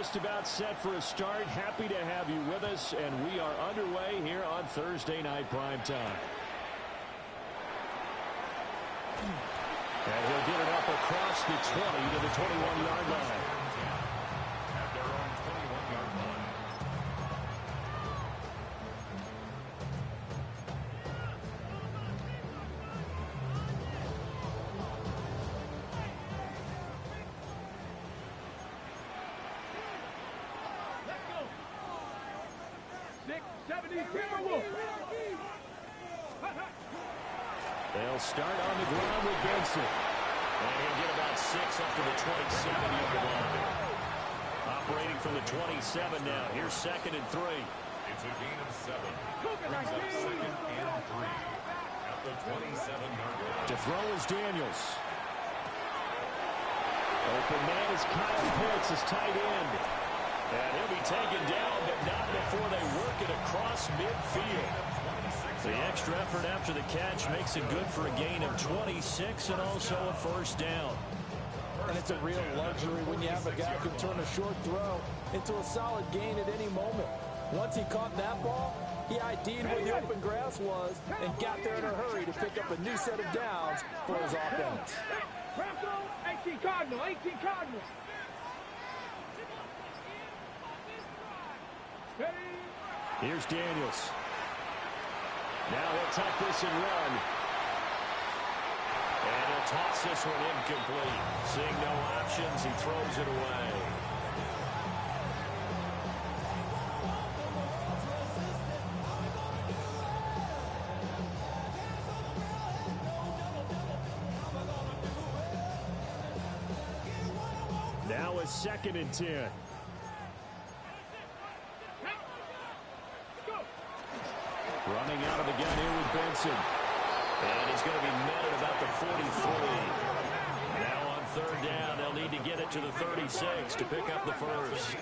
just about set for a start. Happy to have you with us, and we are underway here on Thursday Night Primetime. And he'll get it up across the 20 to the 21-yard line. At their own 21-yard line. They'll start on the ground with Benson. And he'll get about 6 up to the 27-yard line. Operating from the 27 now. Here's 2nd and 3. It's a gain of 7. Brings up 2nd and 3. At the 27-yard line. To throw is Daniels. Open man is Kyle Pitts, his tight end. And he'll be taken down, but not before they work it across midfield. The extra effort after the catch makes it good for a gain of 26 and also a first down. And it's a real luxury when you have a guy who can turn a short throw into a solid gain at any moment. Once he caught that ball, he ID'd where the open grass was and got there in a hurry to pick up a new set of downs for his offense. 18 Cardinal, 18 Cardinal. Here's Daniels. Now he'll tuck this and run. And he'll toss this one incomplete. Seeing no options, he throws it away. Now a 2nd and 10. Running out of the gun here with Benson. And he's going to be met at about the 43. Now on 3rd down, they'll need to get it to the 36 to pick up the first.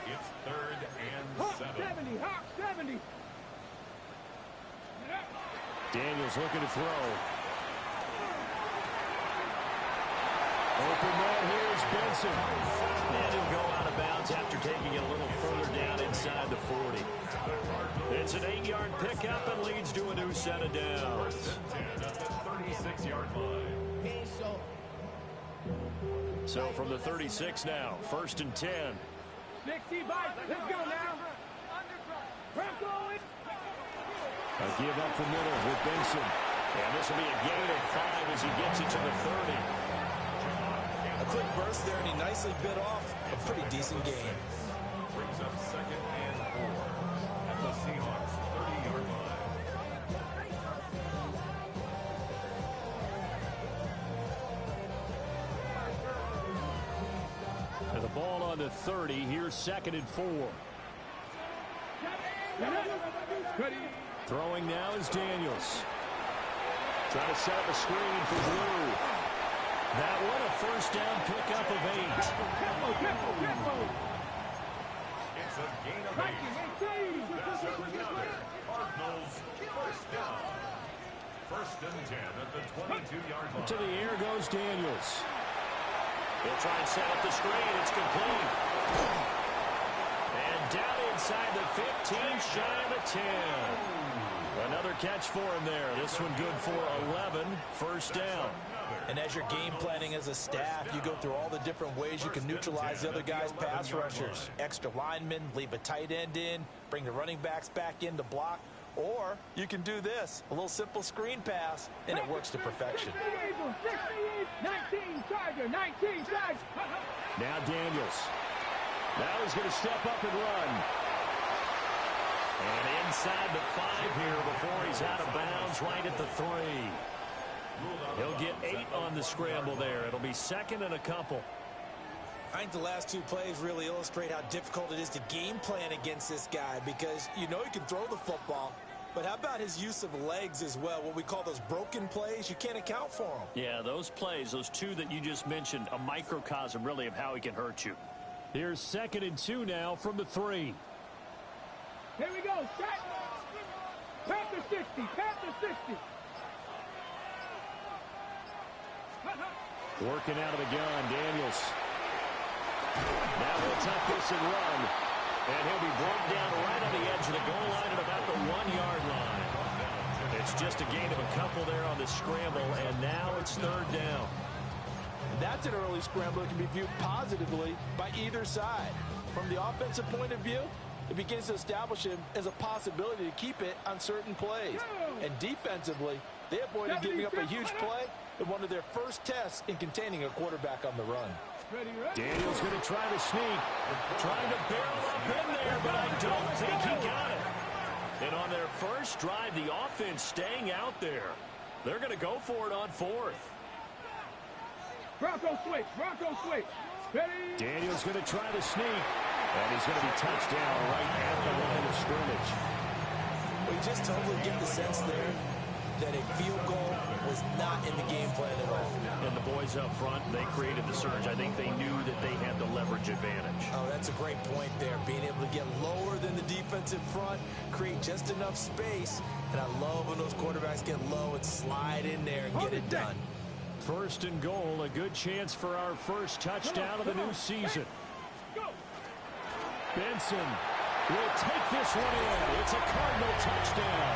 It's 3rd and 7. 70, Hawk 70. Daniels looking to throw. Open man here is Benson. And he'll go out of bounds after taking it a little further down inside the 40. It's an 8-yard pickup and leads to a new set of downs. At the 36-yard line. So from the 36 now, 1st and 10. 60 by. Let's go now. A give up the middle with Benson. And this will be a gain of 5 as he gets it to the 30. A quick burst there, and he nicely bit off a pretty decent gain. Brings up 2nd and 4. At the Seahawks 30-yard line. And the ball on the 30. Here's 2nd and 4. Throwing now is Daniels. Trying to set up a screen for Blue. That one a first down pickup of 8. It's a gain of 8. That's another Cardinals first down. 1st and 10 at the 22-yard line. To the air goes Daniels. He'll try and set up the screen. It's complete. And down inside the 15, shy of a 10. Another catch for him there. This one good for 11. First down. And as you're game planning as a staff, you go through all the different ways you can neutralize the other guy's pass rushers. Extra linemen, leave a tight end in, bring the running backs back in to block. Or you can do this, a little simple screen pass, and it works to perfection. 19 Charger, 19 Charger. Now Daniels. Now he's going to step up and run. And inside the 5 here before he's out of bounds right at the 3. He'll get 8 on the scramble there. It'll be 2nd and a couple. I think the last 2 plays really illustrate how difficult it is to game plan against this guy because you know he can throw the football, but how about his use of legs as well? What we call those broken plays, you can't account for them. Yeah, those plays, those 2 that you just mentioned, a microcosm really of how he can hurt you. Here's 2nd and 2 now from the 3. Here we go. Set. Panther 60. Panther 60. Working out of the gun, Daniels. Now they'll tuck this and run. And he'll be brought down right on the edge of the goal line at about the 1-yard line. It's just a gain of a couple there on the scramble, and now it's third down. That's an early scramble that can be viewed positively by either side. From the offensive point of view, it begins to establish him as a possibility to keep it on certain plays. And defensively, they avoided giving up a huge play in one of their first tests in containing a quarterback on the run. Daniel's going to try to sneak. Trying to barrel up in there, but I don't think he got it. And on their first drive, the offense staying out there. They're going to go for it on fourth. Bronco switch. Bronco switch. Ready? Daniel's going to try to sneak. And he's going to be touched down right at the line of scrimmage. We just totally get the sense there that a field goal was not in the game plan at all. And the boys up front, they created the surge. I think they knew that they had the leverage advantage. Oh, that's a great point there. Being able to get lower than the defensive front, create just enough space. And I love when those quarterbacks get low and slide in there and get it done. First and goal, a good chance for our first touchdown of the new season. Benson will take this one in. It's a Cardinal touchdown.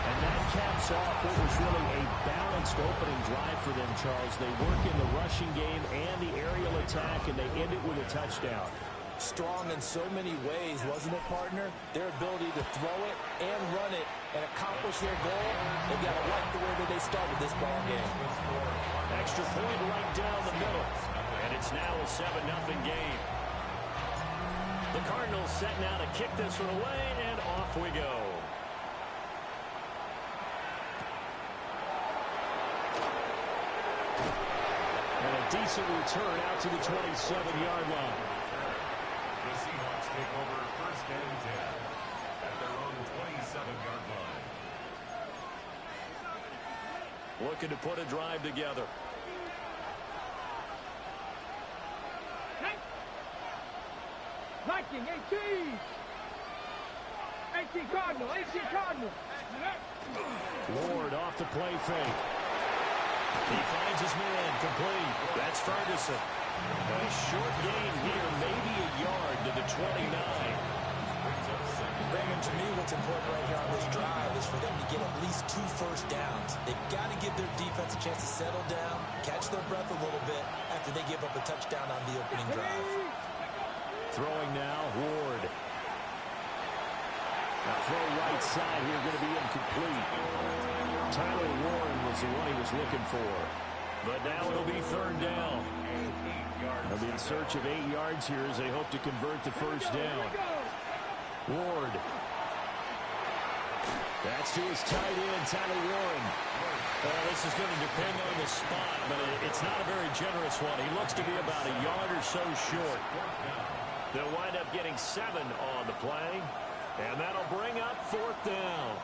And that caps off what was really a balanced opening drive for them, Charles. They work in the rushing game and the aerial attack, and they end it with a touchdown. Strong in so many ways, wasn't it, partner? Their ability to throw it and run it and accomplish their goal, they've got to like the way that they started this ball game. Extra point right down the middle. And it's now a 7-0 game. The Cardinals set now to kick this one away, and off we go. And a decent return out to the 27-yard line. The Seahawks take over first and 10 at their own 27-yard line. Looking to put a drive together. Viking, 18! 18 Cardinal, 18 Cardinal! Ward off the play fake. He finds his man, complete. That's Ferguson. A short gain here, maybe a yard to the 29. Raymond, to me, what's important right here on this drive is for them to get at least 2 first downs. They've got to give their defense a chance to settle down, catch their breath a little bit after they give up a touchdown on the opening drive. Throwing now, Ward. Now throw right side here, going to be incomplete. Tyler Warren was the one he was looking for. But now it'll be third down. They'll be in search of 8 yards here as they hope to convert the first down. Ward. That's to his tight end, Tyler Warren. This is going to depend on the spot, but it's not a very generous one. He looks to be about a yard or so short. They'll wind up getting 7 on the play, and that'll bring up fourth down.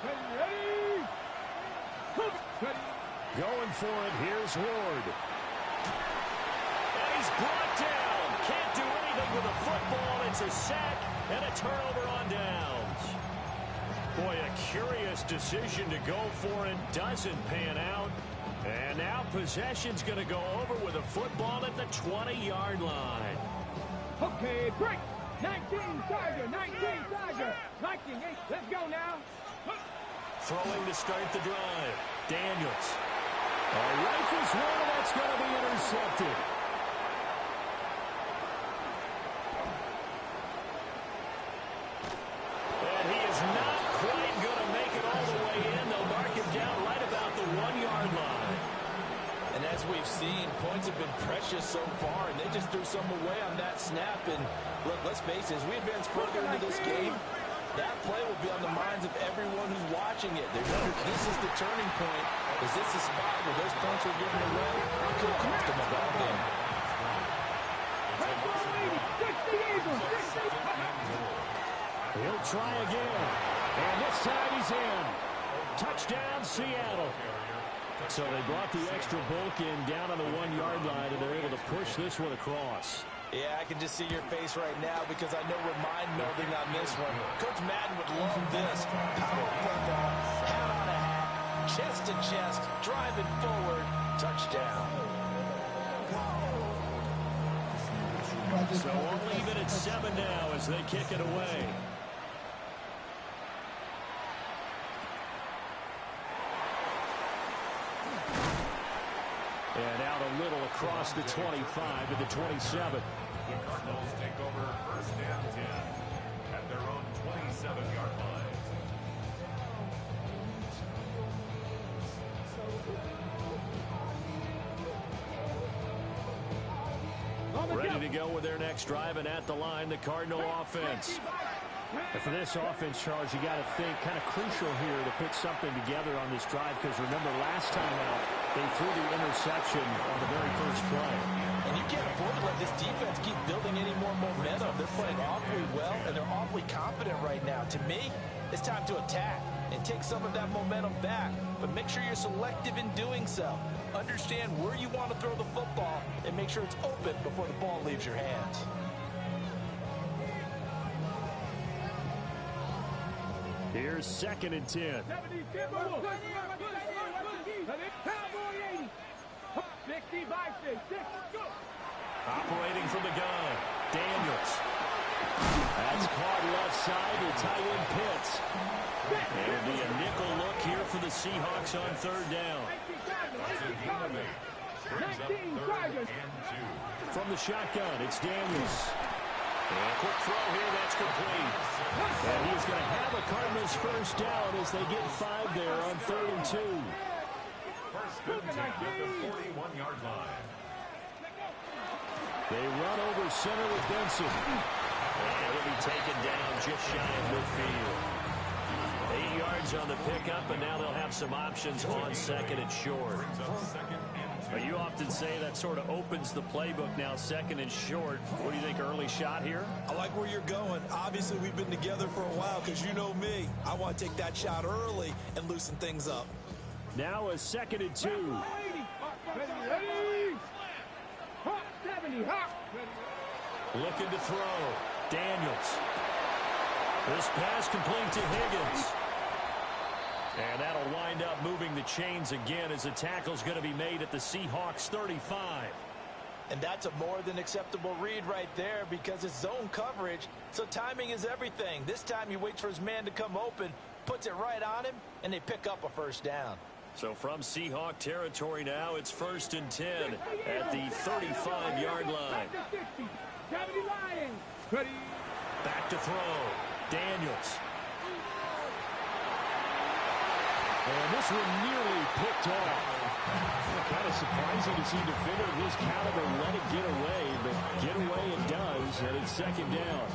Ready? Going for it, here's Ward. And he's brought down. Can't do anything with a football. It's a sack and a turnover on downs. Boy, a curious decision to go for it. Doesn't pan out. And now possession's going to go over with a football at the 20-yard line. Okay, break. 19 Tiger, 19 Tiger. 19, 8. Let's go now. Throwing to start the drive. Daniels. Rifles one, that's going to be intercepted. And he is not quite going to make it all the way in. They'll mark him down right about the 1-yard line. And as we've seen, points have been precious so far, and they just threw some away on that snap. And look, let's face it, as we advance further into this game, that play will be on the minds of everyone who's watching it. This is the turning point. Is this a spot where those points are given away? It could have cost them a ball game. He'll try again. And this time he's in. Touchdown, Seattle. So they brought the extra bulk in down on the 1-yard line, and they're able to push this one across. Yeah, I can just see your face right now because I know we're mind melding on this one. Coach Madden would love this. Power football, hat on a hat, chest to chest, driving forward, touchdown. So we'll leave it at 7 now as they kick it away. And out a little across the 25 to the 27. The Cardinals take over 1st and 10 at their own 27-yard line. Ready to go with their next drive, and at the line, the Cardinal offense. And for this offense, Charles, you got to think kind of crucial here to put something together on this drive, because remember last time out, they threw the interception on the very first play. And you can't afford to let this defense keep building any more momentum. They're playing awfully well, and they're awfully confident right now. To me, it's time to attack and take some of that momentum back, but make sure you're selective in doing so. Understand where you want to throw the football and make sure it's open before the ball leaves your hands. Here's 2nd and 10. Operating from the gun, Daniels. That's caught left side to tight end Pitts. And it'll be a nickel look here for the Seahawks on 3rd down. From the shotgun, it's Daniels. And a quick throw here, that's complete. And he's going to have a Cardinals 1st down as they get 5 there on 3rd and 2. 1st and 10 at the 41-yard line. They run over center with Benson. And he'll be taken down just shy of midfield. 8 yards on the pickup, and now they'll have some options on 2nd and short. But you often say that sort of opens the playbook now, 2nd and short. What do you think, early shot here? I like where you're going. Obviously, we've been together for a while because you know me. I want to take that shot early and loosen things up. Now a 2nd and 2. Looking to throw. Daniels. This pass complete to Higgins. And that'll wind up moving the chains again as the tackle's going to be made at the Seahawks 35. And that's a more than acceptable read right there because it's zone coverage, so timing is everything. This time he waits for his man to come open, puts it right on him, and they pick up a 1st down. So from Seahawk territory now, it's 1st and 10 at the 35-yard line. Back to throw. Daniels. And this one nearly picked off. Kind of surprising to see a defender of this caliber let it get away, but get away it does, and it's 2nd down.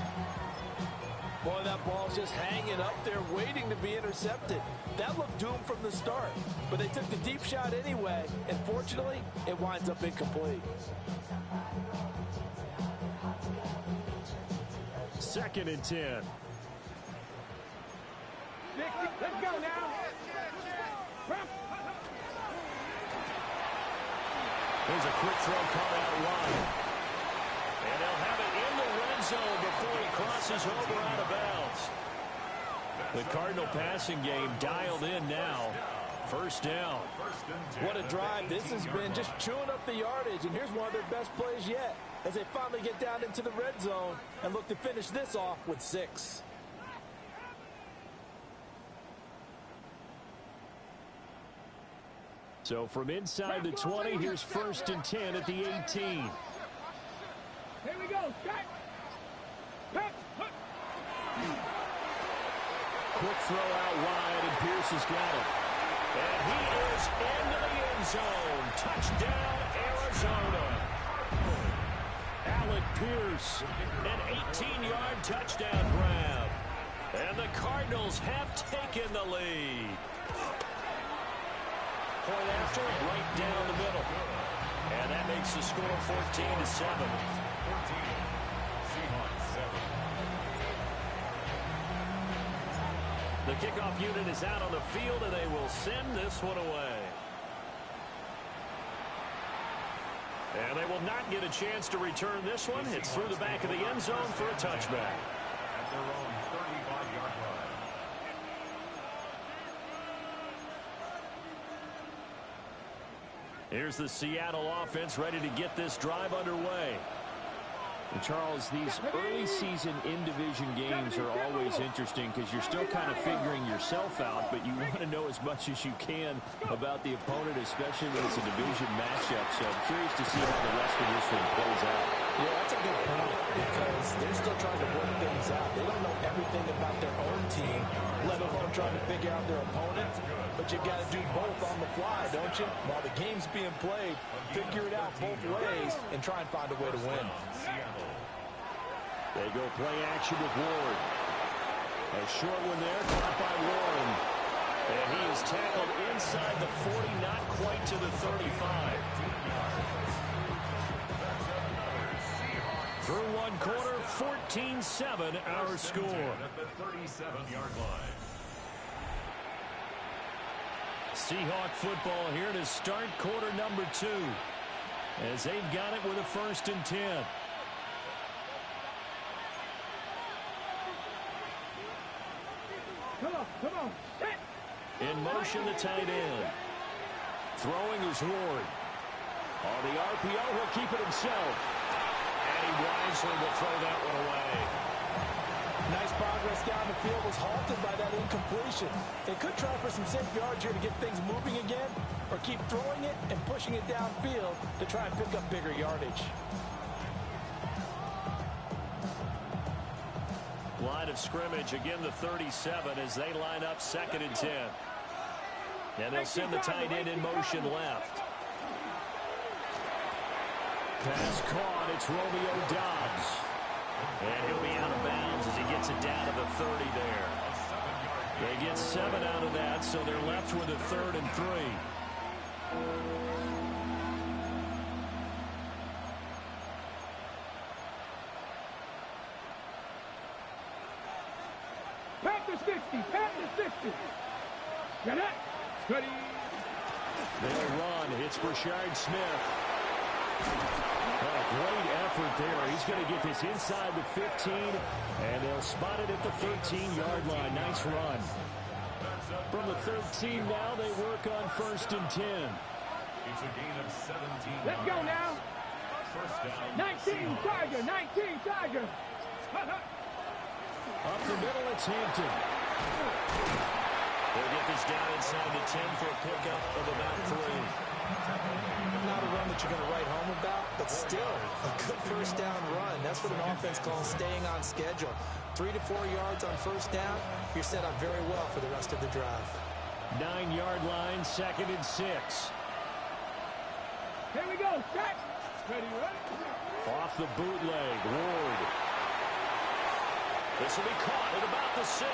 Boy, that ball's just hanging up there waiting to be intercepted. That looked doomed from the start, but they took the deep shot anyway, and fortunately, it winds up incomplete. 2nd and 10. Let's go now. There's a quick throw caught out wide. And they'll have it in the red zone before he crosses over out of bounds. The Cardinal passing game dialed in now. 1st down. What a drive this has been, just chewing up the yardage, and here's one of their best plays yet as they finally get down into the red zone and look to finish this off with 6. So from inside the 20, here's 1st and 10 at the 18. Here we go. Quick throw out wide, and Pierce has got it. And he is into the end zone. Touchdown, Arizona. Alec Pierce, an 18-yard touchdown grab. And the Cardinals have taken the lead. Point after, right down the middle. And that makes the score 14-7. The kickoff unit is out on the field, and they will send this one away. And they will not get a chance to return this one. It's through the back of the end zone for a touchback. At their own 35-yard line. Here's the Seattle offense ready to get this drive underway. And Charles, these early season in-division games are always interesting because you're still kind of figuring yourself out, but you want to know as much as you can about the opponent, especially when it's a division matchup. So I'm curious to see how the rest of this one plays out. Yeah, that's a good point because they're still trying to work things out. They don't know everything about their own team, let alone trying to figure out their opponent. But you've got to do both on the fly, don't you? While the game's being played, figure it out both ways and try and find a way to win. They go play action with Ward. A short one there, caught by Warren. And he is tackled inside the 40, not quite to the 35. Through one quarter, 14-7 our score. At the 37-yard line. Seahawk football here to start quarter number 2. As they've got it with a 1st and 10. Come on. Set. In motion, the tight end. Throwing is Ward. On the RPO, he'll keep it himself. And he wisely will throw that one away. Nice progress down the field was halted by that incompletion. They could try for some safe yards here to get things moving again, or keep throwing it and pushing it downfield to try and pick up bigger yardage. Line of scrimmage, again the 37 as they line up 2nd and 10. And they'll send the tight end in motion left. Pass caught, it's Romeo Doubs. And he'll be out of bounds as he gets it down to the 30 there. They get 7 out of that, so they're left with a 3rd and 3. Panther 60. Get it. Steady. They'll run. It's Brashard Smith. A great effort there. He's going to get this inside the 15, and they'll spot it at the 13-yard line. Nice run. From the 13 now, they work on 1st and 10. It's a gain of 17. Let's go now. First down. 19 Tiger. Up the middle, it's Hampton. They'll get this down inside the 10 for a pickup of about 3. Not a run that you're going to write home about, but still a good 1st down run. That's what an offense calls staying on schedule. 3 to 4 yards on 1st down, you're set up very well for the rest of the drive. 9-yard line, 2nd and 6. Here we go. Set. Ready. Off the bootleg, Ward. This will be caught at about the 6.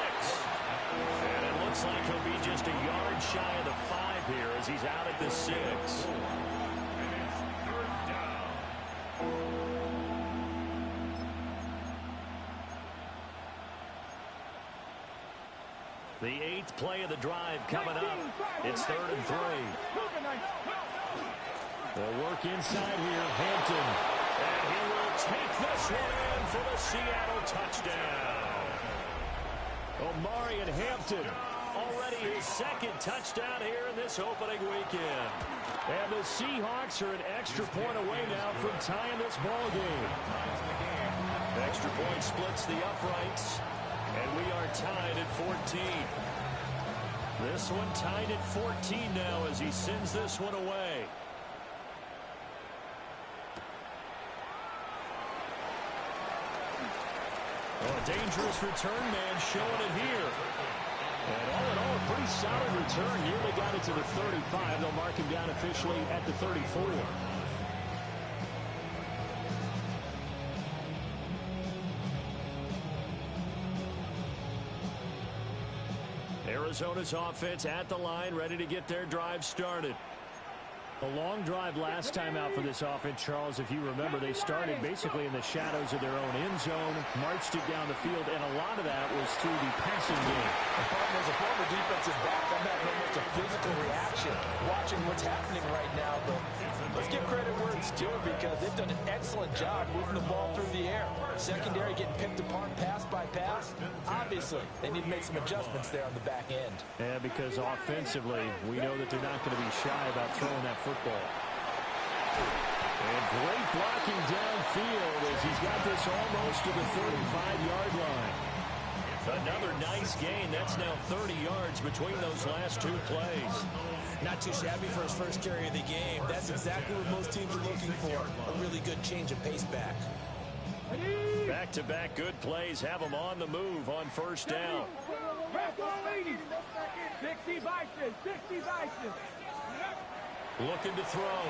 And it looks like he'll be just a yard shy of the 5 here as he's out at the 6. And it's 3rd down. The 8th play of the drive coming up. It's 3rd and 3. They'll work inside here, Hampton. And he will take this one in for the Seattle touchdown. Omarion Hampton, already his 2nd touchdown here in this opening weekend. And the Seahawks are an extra point away now from tying this ball game. Extra point splits the uprights, and we are tied at 14. This one tied at 14 now as he sends this one away. A dangerous return man showing it here. And all in all, a pretty solid return. Nearly got it to the 35. They'll mark him down officially at the 34. Arizona's offense at the line, ready to get their drive started. A long drive last time out for this offense, Charles. If you remember, they started basically in the shadows of their own end zone, marched it down the field, and a lot of that was through the passing game. As a former defensive back, I'm having almost just a physical reaction watching what's happening right now. But let's give credit where it's due because they've done an excellent job moving the ball through the air. Secondary getting picked apart pass by pass. Obviously, they need to make some adjustments there on the back end. Yeah, because offensively, we know that they're not going to be shy about throwing that football. And great blocking downfield as he's got this almost to the 35-yard line. Another nice gain. That's now 30 yards between those last two plays. Not too shabby for his first carry of the game. That's exactly what most teams are looking for. A really good change of pace back. Back-to-back good plays have them on the move on first down. 60 vices, 60 vices. Looking to throw.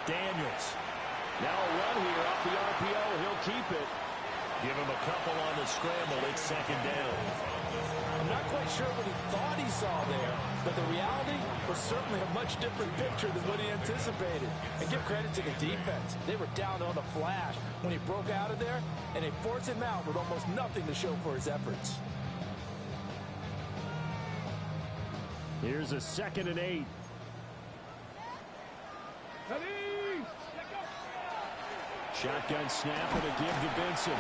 Daniels. Now a run here off the RPO. He'll keep it. Give him a couple on the scramble. It's second down. I'm not quite sure what he thought he saw there, but the reality was certainly a much different picture than what he anticipated. And give credit to the defense. They were down on a flash when he broke out of there, and they forced him out with almost nothing to show for his efforts. Here's a 2nd and 8. Shotgun snap and a give to Benson.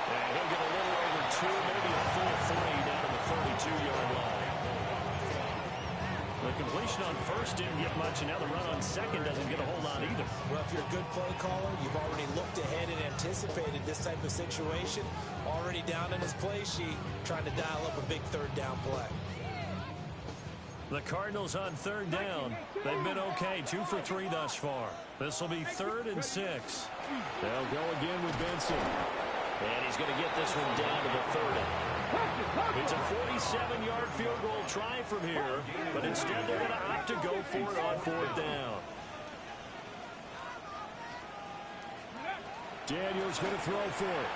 And he'll get a little over 2, maybe a full 3 down to the 32-yard line. The completion on first didn't get much, and now the run on second doesn't get a whole lot either. Well, if you're a good play caller, you've already looked ahead and anticipated this type of situation. Already down in his play sheet, trying to dial up a big third down play. The Cardinals on third down. They've been okay, 2 for 3 thus far. This will be 3rd and 6. They'll go again with Benson. And he's going to get this one down to the 30. It's a 47-yard field goal try from here, but instead they're going to opt to go for it on 4th down. Daniels going to throw for it.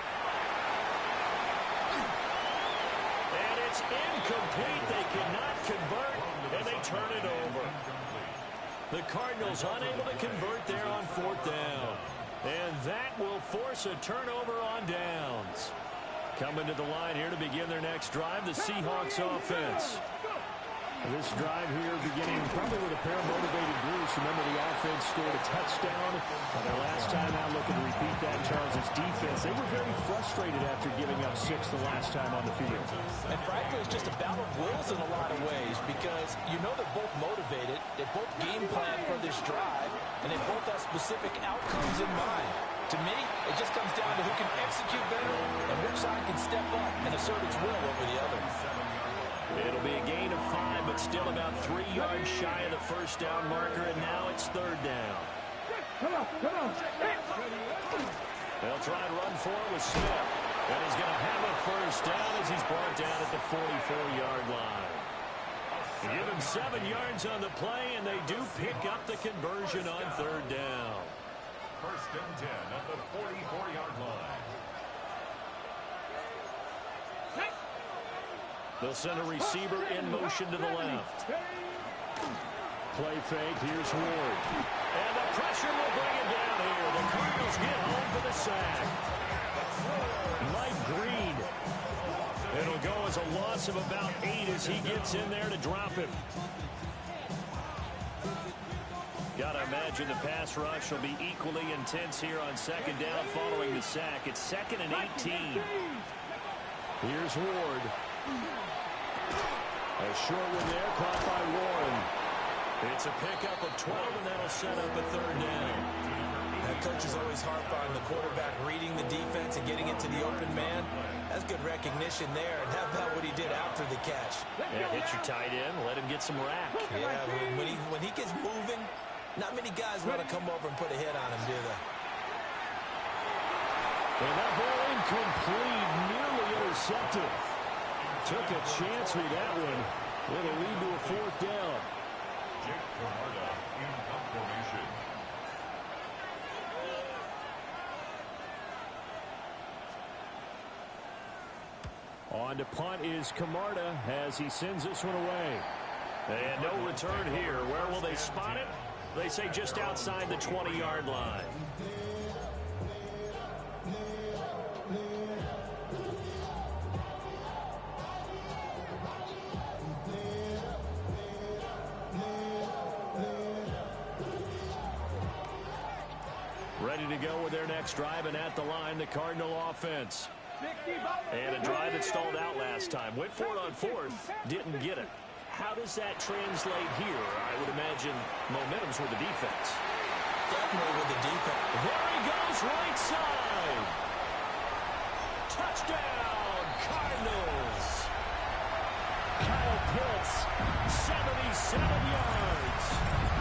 And it's incomplete. They cannot convert, and they turn it over. The Cardinals unable to convert there on 4th down. And that will force a turnover on downs. Coming to the line here to begin their next drive, the Seahawks offense. This drive here beginning probably with a pair of motivated groups. Remember, the offense scored a touchdown on their last time out. Looking to repeat that. Charles' defense, they were very frustrated after giving up 6 the last time on the field. And frankly, it's just a battle of wills in a lot of ways because you know they're both motivated. They both game plan for this drive, and they both have specific outcomes in mind. To me, it just comes down to who can execute better and which side can step up and assert its will over the other. It'll be a gain of 5, but still about 3 yards shy of the first down marker, and now it's 3rd down. Come on. They'll try and run for it with Smith, and he's going to have a first down as he's brought down at the 44-yard line. Give him 7 yards on the play, and they do pick up the conversion on 3rd down. 1st and 10 at the 44-yard line. They'll send a receiver in motion to the left. Play fake. Here's Ward. And the pressure will bring him down here. The Cardinals get home for the sack. Mike Green. It'll go as a loss of about 8 as he gets in there to drop him. Gotta imagine the pass rush will be equally intense here on 2nd down following the sack. It's 2nd and 18. Here's Ward. A short one there, caught by Warren. It's a pickup of 12, and that'll set up a 3rd down. Coaches always harp on the quarterback reading the defense and getting it to the open man. That's good recognition there. And how about what he did after the catch? Yeah, hit your tight end, let him get some rack. Yeah, when he gets moving, not many guys want to come over and put a hit on him, do they? And that ball incomplete, nearly intercepted. Took a chance with that one. It'll lead to a 4th down. Jake Camarda in formation. On to punt is Camarda as he sends this one away. And no return here. Where will they spot it? They say just outside the 20-yard line. to go with their next drive, and at the line, the Cardinal offense. And a drive that stalled out last time. Went for it on fourth, didn't get it. How does that translate here? I would imagine momentum's with the defense. Definitely with the defense. There he goes, right side. Touchdown, Cardinals. Kyle Pitts, 77 yards.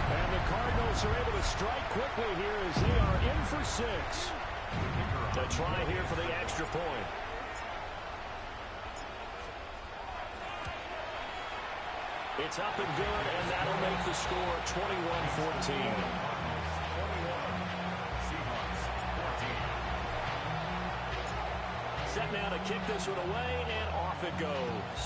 And the Cardinals are able to strike quickly here as they are in for 6. To try here for the extra point. It's up and good, and that'll make the score 21-14. Set now to kick this one away, and off it goes.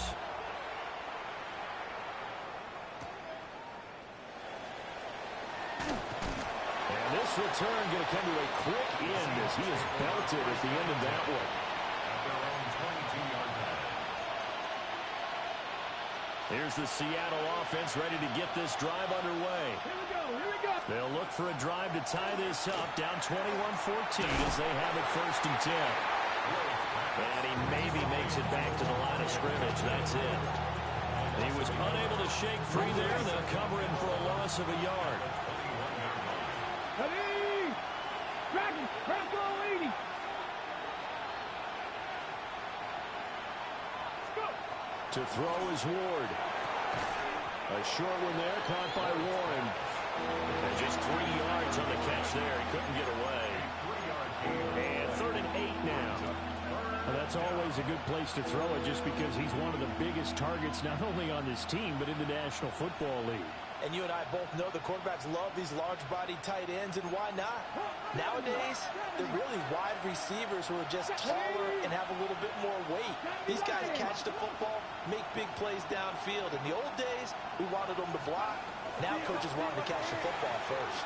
And this return going to come to a quick end as he is belted at the end of that one. Here's the Seattle offense ready to get this drive underway. Here we go. They'll look for a drive to tie this up, down 21-14 as they have it 1st and 10. And he maybe makes it back to the line of scrimmage. That's it. He was unable to shake free there. They'll cover him for a loss of a yard. Ready! Dragon, press all 80. Go. To throw is Ward. A short one there, caught by Warren. And just 3 yards on the catch there. He couldn't get away. And 3rd and 8 now. Well, that's always a good place to throw it just because he's one of the biggest targets not only on this team but in the National Football League. And you and I both know the quarterbacks love these large-bodied tight ends, and why not? Nowadays, they're really wide receivers who are just taller and have a little bit more weight. These guys catch the football, make big plays downfield. In the old days, we wanted them to block. Now coaches want them to catch the football first.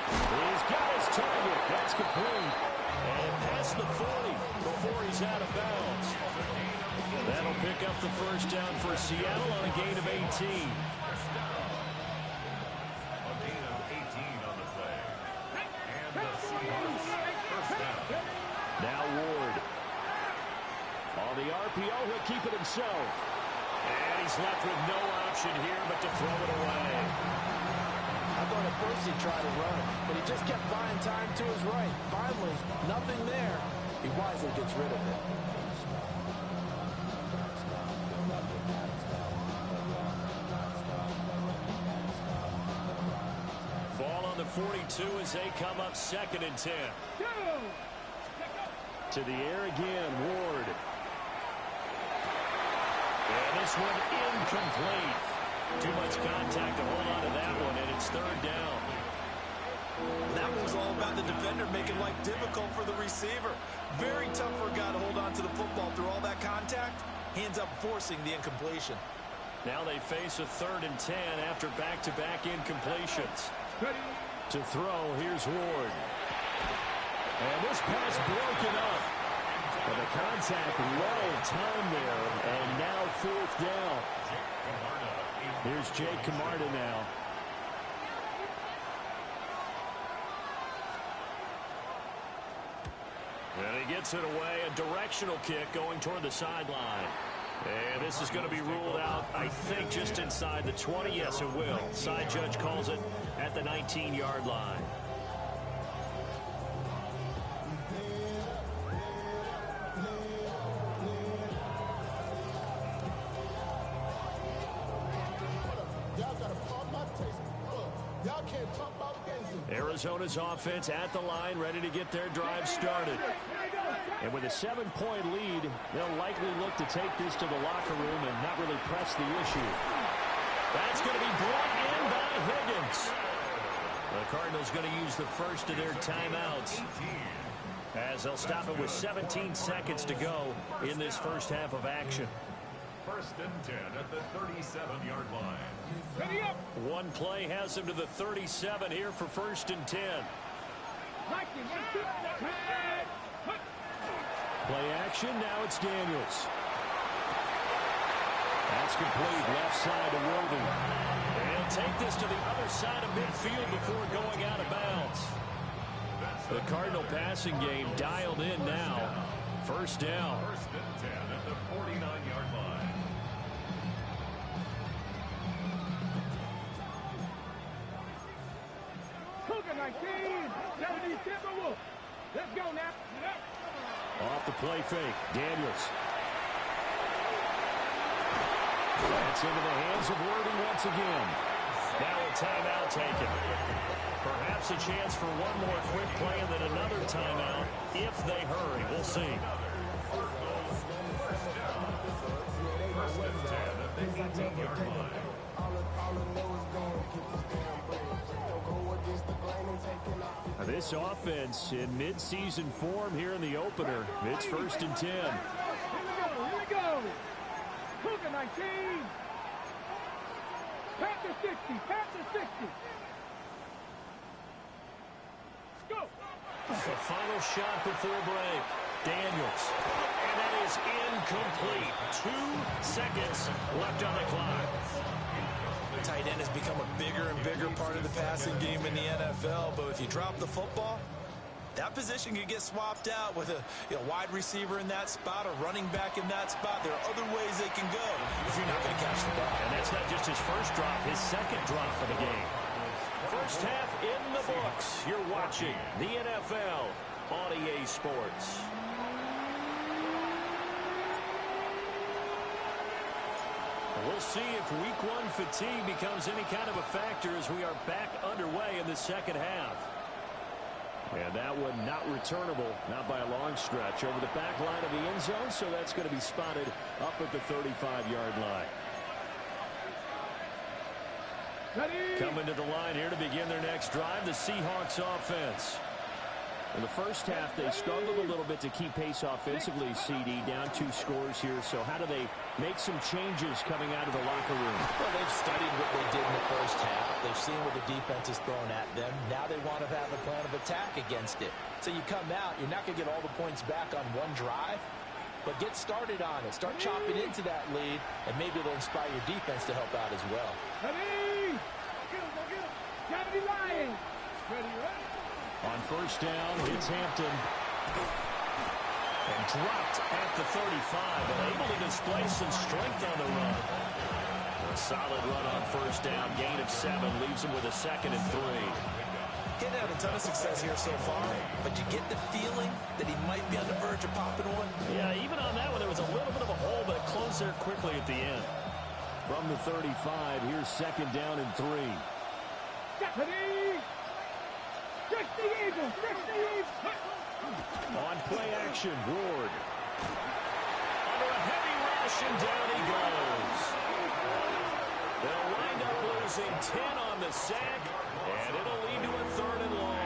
He's got his target. That's complete. And past the 40 before he's out of bounds. That'll pick up the first down for Seattle on a gain of 18. A gain of 18 on the play. And the Seahawks first down. Now Ward. On the RPO, he'll keep it himself. And he's left with no option here but to throw it away. I thought at first he'd try to run it, but he just kept buying time to his right. Finally, nothing there. He wisely gets rid of it. Ball on the 42 as they come up 2nd and 10. To the air again, Ward. And this one incomplete. Too much contact to hold on to that one, and it's 3rd down. That one's all about the defender making life difficult for the receiver. Very tough for a guy to hold on to the football through all that contact. He ends up forcing the incompletion. Now they face a 3rd and 10 after back-to-back incompletions. To throw, here's Ward. And this pass broken up. And the contact well timed there, and now 4th down. Here's Jake Camarda now. And he gets it away, a directional kick going toward the sideline. And this is going to be ruled out, I think, just inside the 20. Yes, it will. Side judge calls it at the 19-yard line. Arizona's offense at the line, ready to get their drive started. And with a 7-point lead, they'll likely look to take this to the locker room and not really press the issue. That's going to be brought in by Higgins. The Cardinals going to use the first of their timeouts as they'll stop it with 17 seconds to go in this first half of action. 1st and 10 at the 37-yard line. One play has him to the 37 here for 1st and 10. Play action, now it's Daniels. That's complete, left side to Worthy. And he'll take this to the other side of midfield before going out of bounds. The Cardinal passing game dialed in now. First down. First and 10 at the 49-yard line. Cougar 19, 70 Timberwolves. Let's go now. Off the play fake. Daniels. That's into the hands of Worthy once again. Now a timeout taken. Perhaps a chance for one more quick play and then another timeout if they hurry. We'll see. First and 10 at the 18-yard line. This offense in mid-season form here in the opener. It's first and 10. Here we go. Cougar 19. Panther 60, Panther 60. Go. The final shot before break. Daniels. And that is incomplete. 2 seconds left on the clock. Tight end has become a bigger and bigger part of the passing game in the NFL, but if you drop the football, that position can get swapped out with a wide receiver in that spot, a running back in that spot. There are other ways they can go if you're not going to catch the ball. And that's not just his first drop, his second drop of the game. First half in the books. You're watching the NFL on EA Sports. We'll see if week 1 fatigue becomes any kind of a factor as we are back underway in the second half. And that one not returnable, not by a long stretch, over the back line of the end zone, so that's going to be spotted up at the 35-yard line. Ready. Coming to the line here to begin their next drive, the Seahawks offense. In the first half, they struggled a little bit to keep pace offensively, CD, down 2 scores here. So how do they make some changes coming out of the locker room? Well, they've studied what they did in the first half. They've seen what the defense is throwing at them. Now they want to have a plan of attack against it. So you come out, you're not going to get all the points back on one drive, but get started on it. Start chopping into that lead, and maybe it'll inspire your defense to help out as well. Ready. Gravity Lions. Ready, ready. On first down, it's Hampton. And dropped at the 35, but able to display some strength on the run. A solid run on first down. Gain of 7 leaves him with a 2nd and 3. Getting out a ton of success here so far, but you get the feeling that he might be on the verge of popping one. Yeah, even on that one, there was a little bit of a hole, but it closed there quickly at the end. From the 35, here's 2nd down and 3. Ready. 60 Eagles, 60 Eagles. On play action, Ward. Under a heavy rush, and down he goes. They'll wind up losing 10 on the sack, and it'll lead to a 3rd and long.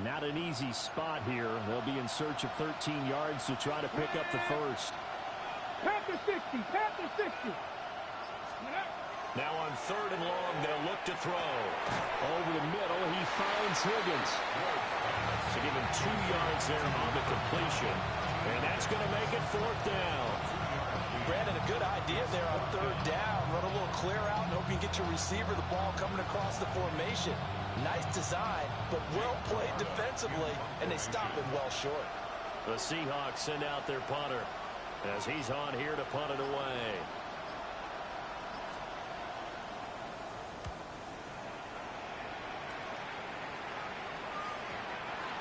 Not an easy spot here. They'll be in search of 13 yards to try to pick up the first. Panther 60, Panther 60. Now on 3rd and long, they'll look to throw. Over the middle, he finds Higgins. To give him 2 yards there on the completion. And that's going to make it 4th down. Brandon, a good idea there on 3rd down. Run a little clear out and hope you can get your receiver the ball coming across the formation. Nice design, but well played defensively, and they stop him well short. The Seahawks send out their punter as he's on here to punt it away.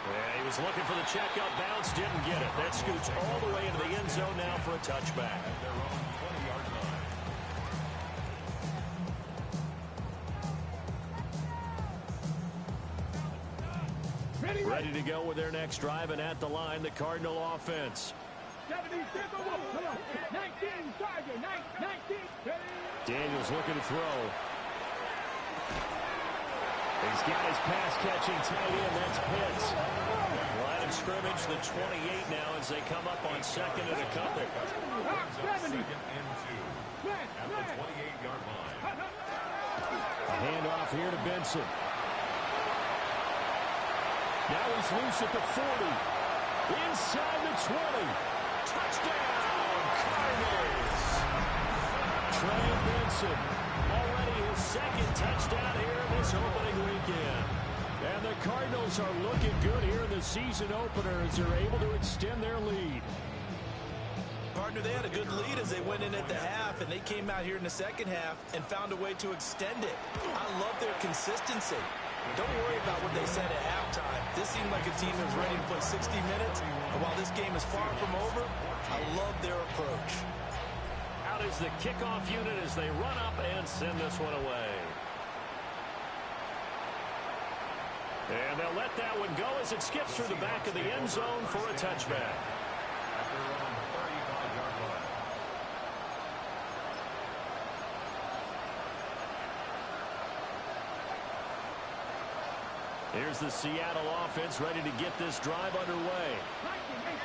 Yeah, he was looking for the check up bounce, didn't get it. That scoots all the way into the end zone now for a touchback. At their own 20-yard line. Ready to go with their next drive, and at the line, the Cardinal offense. 70 Timberwolves. 19 Tiger, 19. Daniels looking to throw. He's got his pass-catching tight end. That's Pitts. Line of scrimmage, the 28 now as they come up on 2nd and a couple. 2nd and 2 at the 28-yard line. A handoff handoff here to Benson. Now he's loose at the 40. Inside the 20. Touchdown, Cardinals. Trey Benson, already his second touchdown here in this opening weekend. And the Cardinals are looking good here in the season opener as they're able to extend their lead. Partner, they had a good lead as they went in at the half, and they came out here in the second half and found a way to extend it. I love their consistency. Don't worry about what they said at halftime. This seemed like a team that was ready to play 60 minutes, and while this game is far from over, I love their approach. Out is the kickoff unit as they run up and send this one away. And they'll let that one go as it skips through the back of the end zone for a touchback. Here's the Seattle offense ready to get this drive underway.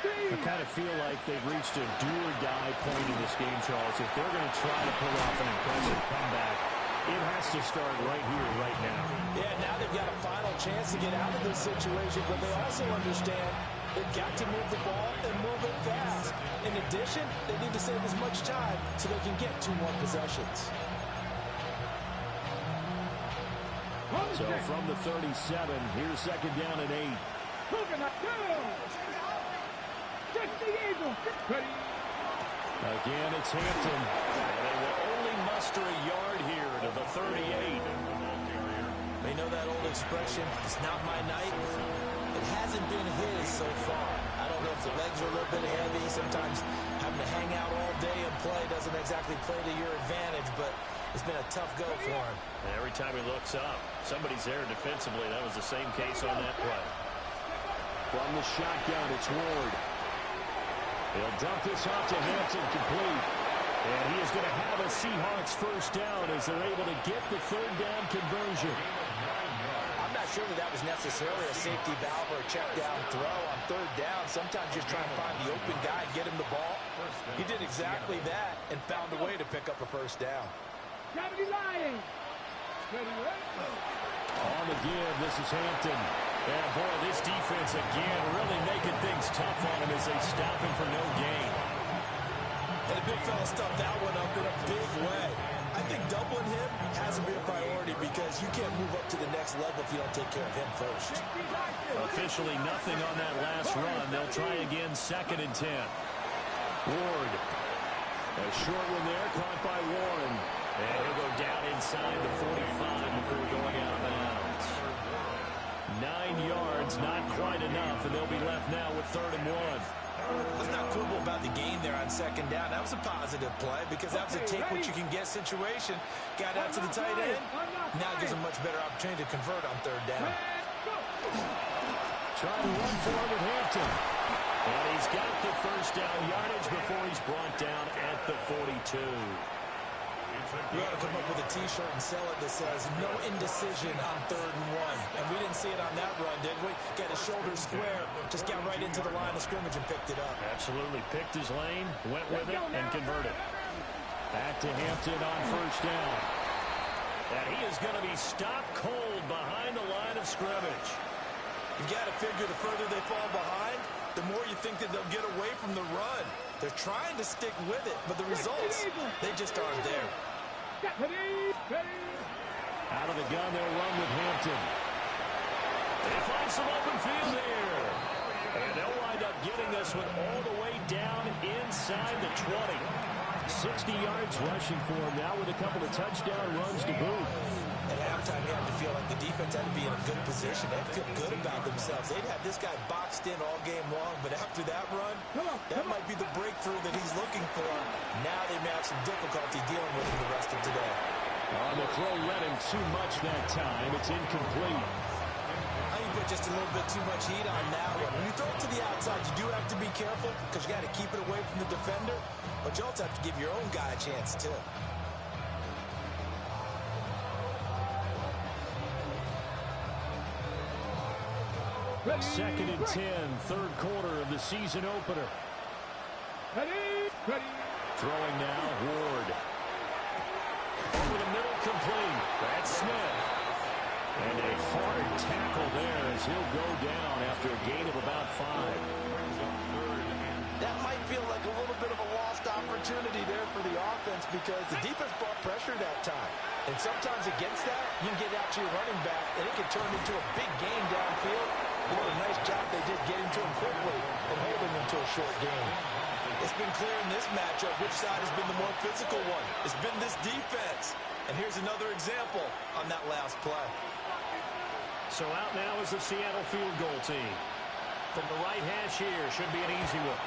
I kind of feel like they've reached a do-or-die point in this game, Charles. If they're going to try to pull off an impressive comeback, it has to start right here, right now. Yeah, now they've got a final chance to get out of this situation, but they also understand they've got to move the ball and move it fast. In addition, they need to save as much time so they can get 2 more possessions. So from the 37, here's second down and 8. Again, it's Hampton. And they will only muster a yard here to the 38. They know that old expression, it's not my night. It hasn't been his so far. I don't know if the legs are a little bit heavy. Sometimes having to hang out all day and play doesn't exactly play to your advantage, but it's been a tough go for him. And every time he looks up, somebody's there defensively. That was the same case on that play. From the shotgun, it's Ward. He'll dump this off to Hampton, complete. And he is going to have a Seahawks first down as they're able to get the third down conversion. I'm not sure that was necessarily a safety valve or a check down throw on third down. Sometimes just try and find the open guy and get him the ball. He did exactly that and found a way to pick up a first down. On the give, this is Hampton. And boy, this defense again really making things tough on him as they stop him for no gain. And the big fella stuffed that one up in a big way. I think doubling him has to be a priority because you can't move up to the next level if you don't take care of him first. Officially nothing on that last run. They'll try again, 2nd and 10. Ward. A short one there, caught by Warren. And he'll go down inside the 45 before going out of bounds. 9 yards, not quite enough, and they'll be left now with 3rd and 1. Let's not quibble about the gain there on 2nd down. That was a positive play because that was a take-what-you-can-get situation. Got out to the tight end. Now it gives him much better opportunity to convert on 3rd down. Trying to run for it with Hampton. And he's got the first down yardage before he's brought down at the 42. We ought to come up with a T-shirt and sell it that says, no indecision on 3rd and 1. And we didn't see it on that run, did we? Got his shoulders square, just got right into the line of scrimmage and picked it up. Absolutely. Picked his lane, went with it, and converted. Back to Hampton on first down. And he is going to be stopped cold behind the line of scrimmage. You got to figure the further they fall behind, the more you think that they'll get away from the run. They're trying to stick with it, but the results, they just aren't there. Out of the gun, they'll run with Hampton. They find some open field here. And they'll wind up getting this one all the way down inside the 20. 60 yards rushing for him now with a couple of touchdown runs to boot. At halftime, you had to feel like the defense had to be in a good position. They had to feel good about themselves. They'd had this guy boxed in all game long, but after that run, that might be the breakthrough that he's looking for. Now they may have some difficulty dealing with him the rest of today. On the throw, led him too much that time. It's incomplete. I think put just a little bit too much heat on that one. When you throw it to the outside, you do have to be careful because you got to keep it away from the defender, but you also have to give your own guy a chance, too. 2nd and 10, 3rd quarter of the season opener. Throwing now, Ward. Over the middle, complete. That's Smith. And a hard tackle there as he'll go down after a gain of about 5. That might feel like a little bit of a lost opportunity there for the offense because the defense brought pressure that time. And sometimes against that, you can get out to your running back, and it can turn into a big game downfield. What a nice job they did getting to him quickly and holding him to a short game. It's been clear in this matchup which side has been the more physical one. It's been this defense. And here's another example on that last play. So out now is the Seattle field goal team. From the right hash here, should be an easy one.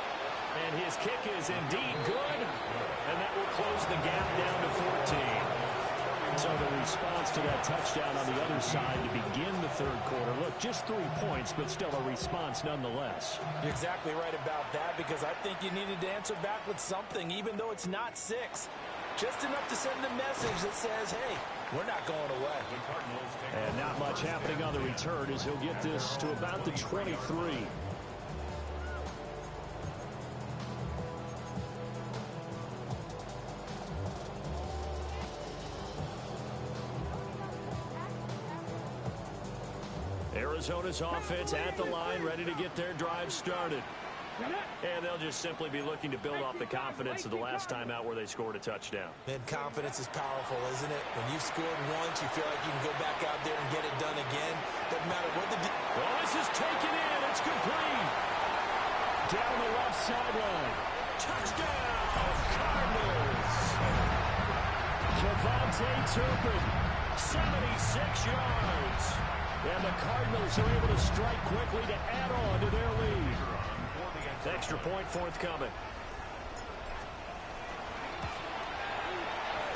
And his kick is indeed good. And that will close the gap down to 14. So the response to that touchdown on the other side to begin the third quarter. Look, just 3 points, but still a response nonetheless. You're exactly right about that because I think you needed to answer back with something, even though it's not 6. Just enough to send a message that says, hey, we're not going away. And not much happening on the return as he'll get this to about the 23. Arizona's offense at the line, ready to get their drive started. And they'll just simply be looking to build off the confidence of the last time out where they scored a touchdown. And confidence is powerful, isn't it? When you've scored once, you feel like you can go back out there and get it done again. Doesn't matter what the... Well, this is taken in. It's complete. Down the left sideline. Touchdown, Cardinals. Javonte Turpin, 76 yards. And the Cardinals are able to strike quickly to add on to their lead. Extra point forthcoming.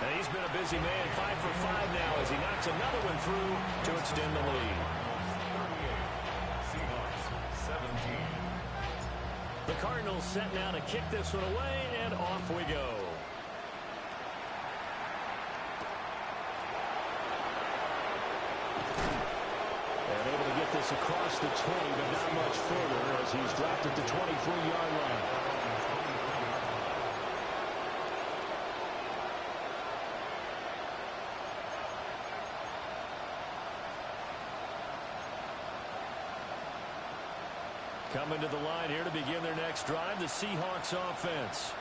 And he's been a busy man, 5 for 5 now as he knocks another one through to extend the lead. 38, 17. The Cardinals set now to kick this one away, and off we go. And able to get this across the 20, but not much further as he's dropped at the 23-yard line. Coming to the line here to begin their next drive, the Seahawks offense.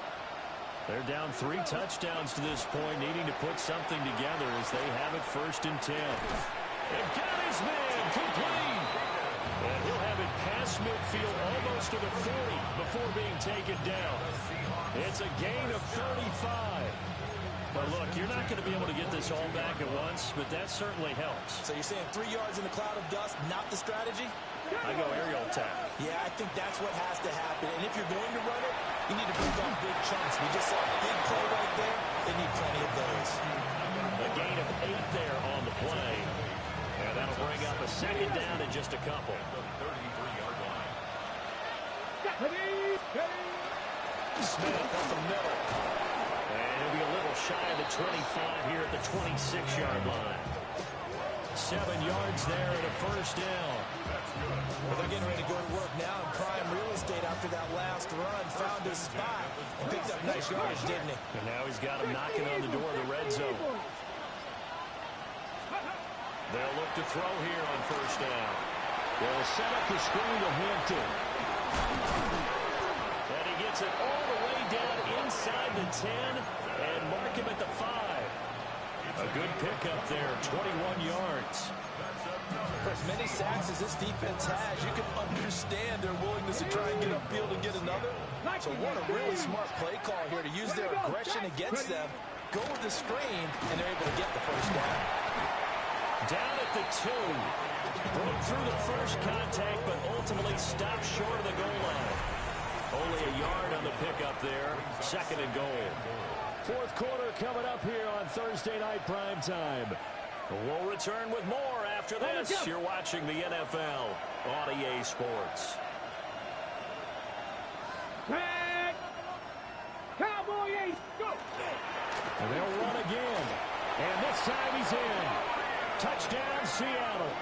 They're down 3 touchdowns to this point, needing to put something together as they have it 1st and 10. And got his man complete. And he'll have it past midfield almost to the 40 before being taken down. It's a gain of 35. But look, you're not going to be able to get this all back at once, but that certainly helps. So you're saying 3 yards in a cloud of dust, not the strategy? I go aerial attack. Yeah, I think that's what has to happen. And if you're going to run it, you need to break off big chunks. We just saw a big play right there. They need plenty of those. A gain of 8 there on the play. And that'll bring up a 2nd down and just a couple. Smith up the middle. And he'll be a little shy of the 25 here at the 26-yard line. 7 yards there and a 1st down. Well, they're getting ready to go to work now in prime real estate after that last run. Found his spot and picked up nice yardage, didn't he? And now he's got him knocking on the door of the red zone. They'll look to throw here on 1st down. They'll set up the screen to Hampton. And he gets it all the way down inside the 10 and mark him at the 5. A good pickup there, 21 yards. For as many sacks as this defense has, you can understand their willingness to try and get upfield and get another. So what a really smart play call here to use their aggression against them, go with the screen, and they're able to get the 1st down. Down at the 2. Broke through the first contact, but ultimately stopped short of the goal line. Only a yard on the pickup there. 2nd and goal. 4th quarter coming up here on Thursday night primetime. We'll return with more after this. You're watching the NFL on EA Sports. Cowboy Ace, go! And they'll run again. And this time he's in. Touchdown, Seattle.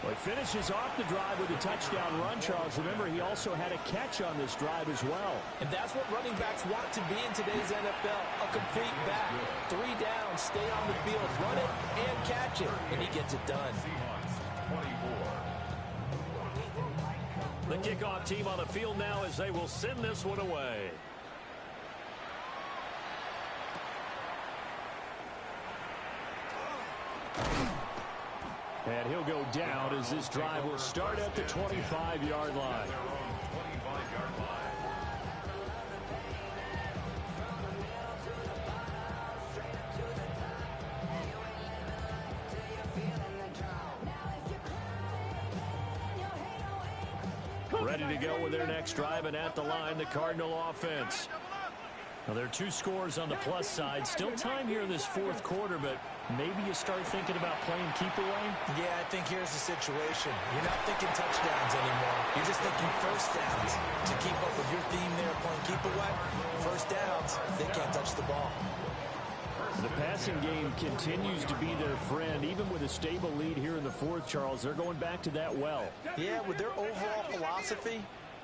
Well, It finishes off the drive with a touchdown run, Charles. Remember, he also had a catch on this drive as well. And that's what running backs want to be in today's NFL, a complete back. 3 downs, stay on the field, run it, and catch it, and he gets it done. The kickoff team on the field now as they will send this one away. And he'll go down as this drive will start at the 25-yard line. Ready to go with their next drive, and at the line, the Cardinal offense. Now, there are 2 scores on the plus side. Still time here in this fourth quarter, but maybe you start thinking about playing keep away? Yeah, I think here's the situation. You're not thinking touchdowns anymore. You're just thinking first downs. To keep up with your theme there, playing keep away, first downs, they can't touch the ball. The passing game continues to be their friend. Even with a stable lead here in the fourth, Charles, they're going back to that well. Yeah, with their overall philosophy,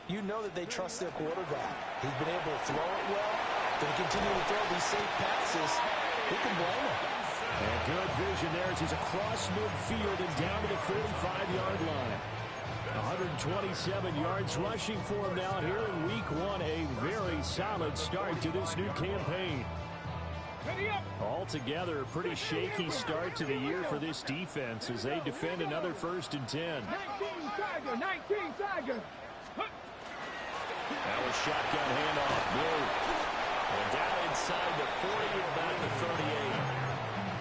you know that they trust their quarterback. He's been able to throw it well. They continue to throw these safe passes. Who can blame him? And good vision there as he's across midfield and down to the 45-yard line. 127 yards rushing for him now here in week 1. A very solid start to this new campaign. Altogether, a pretty shaky start to the year for this defense as they defend another 1st and 10. 19 Tiger. That was shotgun handoff. And down inside the 40, about the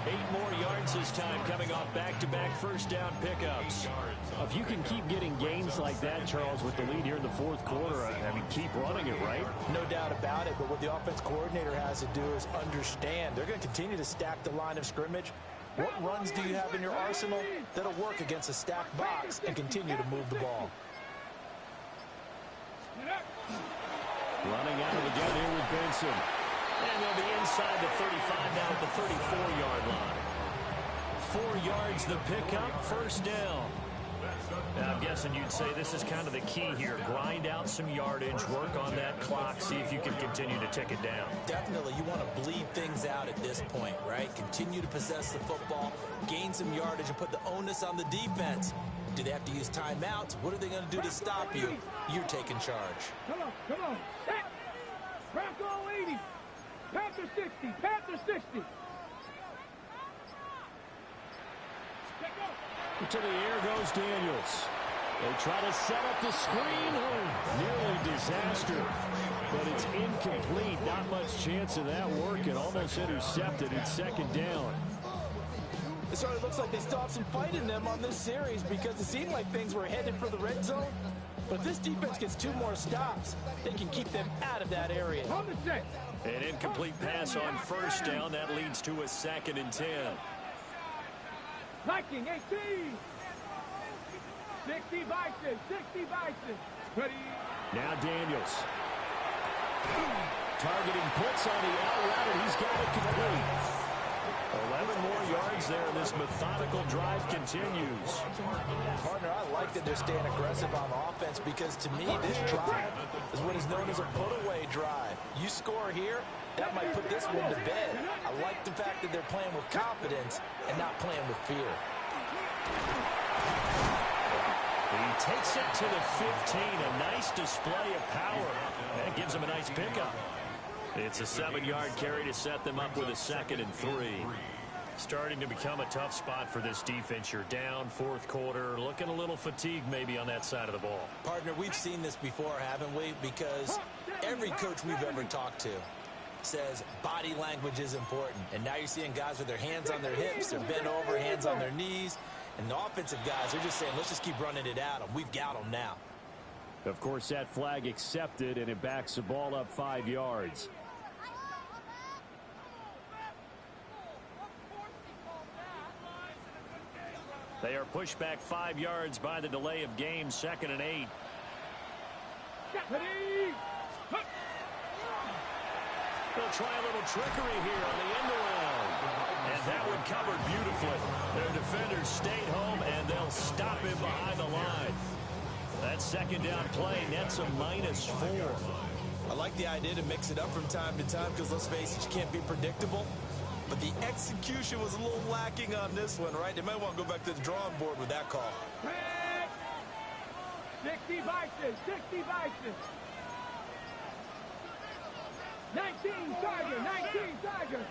38. 8 more yards this time coming off back-to-back first down pickups. If you can keep getting gains like that, Charles, with the lead here in the fourth quarter, I mean, keep running it, right? No doubt about it, but what the offense coordinator has to do is understand. They're going to continue to stack the line of scrimmage. What runs do you have in your arsenal that'll work against a stacked box and continue to move the ball? Running out of the gun here with Benson. And they'll be inside the 35 now at the 34-yard line. 4 yards the pickup, first down. Now, I'm guessing you'd say this is kind of the key here. Grind out some yardage, work on that clock, see if you can continue to tick it down. Definitely. You want to bleed things out at this point, right? Continue to possess the football, gain some yardage, and put the onus on the defense. Do they have to use timeouts? What are they going to do to stop you? You're taking charge. Come on. Set. Bronco 80. Panther 60. Panther 60. To the air goes Daniels. They try to set up the screen. Oh, nearly disaster. But it's incomplete. Not much chance of that working. Almost intercepted. It's second down. It sort of looks like they still have some fight in them on this series because it seemed like things were headed for the red zone. But if this defense gets 2 more stops, they can keep them out of that area. An incomplete pass on first down. That leads to a 2nd and 10. Viking 18. 60 Bison. Ready. Now Daniels. Targeting puts on the out route, and he's got it complete. 11 more yards there. This methodical drive continues. Partner, I like that they're staying aggressive on offense because to me, this drive is what is known as a put-away drive. You score here, that might put this one to bed. I like the fact that they're playing with confidence and not playing with fear. He takes it to the 15. A nice display of power. That gives him a nice pickup. It's a 7-yard carry to set them up with a 2nd and 3. Starting to become a tough spot for this defense. You're down, fourth quarter, looking a little fatigued maybe on that side of the ball. Partner, we've seen this before, haven't we? Because every coach we've ever talked to says body language is important. And now you're seeing guys with their hands on their hips, they're bent over, hands on their knees. And the offensive guys are just saying, let's just keep running it at them. We've got them now. Of course, that flag accepted, and it backs the ball up 5 yards. They are pushed back 5 yards by the delay of game, 2nd and 8. They'll try a little trickery here on the end around. And And that one covered beautifully. Their defenders stayed home, and they'll stop him behind the line. That second down play nets a -4. I like the idea to mix it up from time to time because, let's face it, you can't be predictable. But the execution was a little lacking on this one, right? They might want to go back to the drawing board with that call. 60 Vices, 60 Vices. 19 Tiger, 19 Tiger.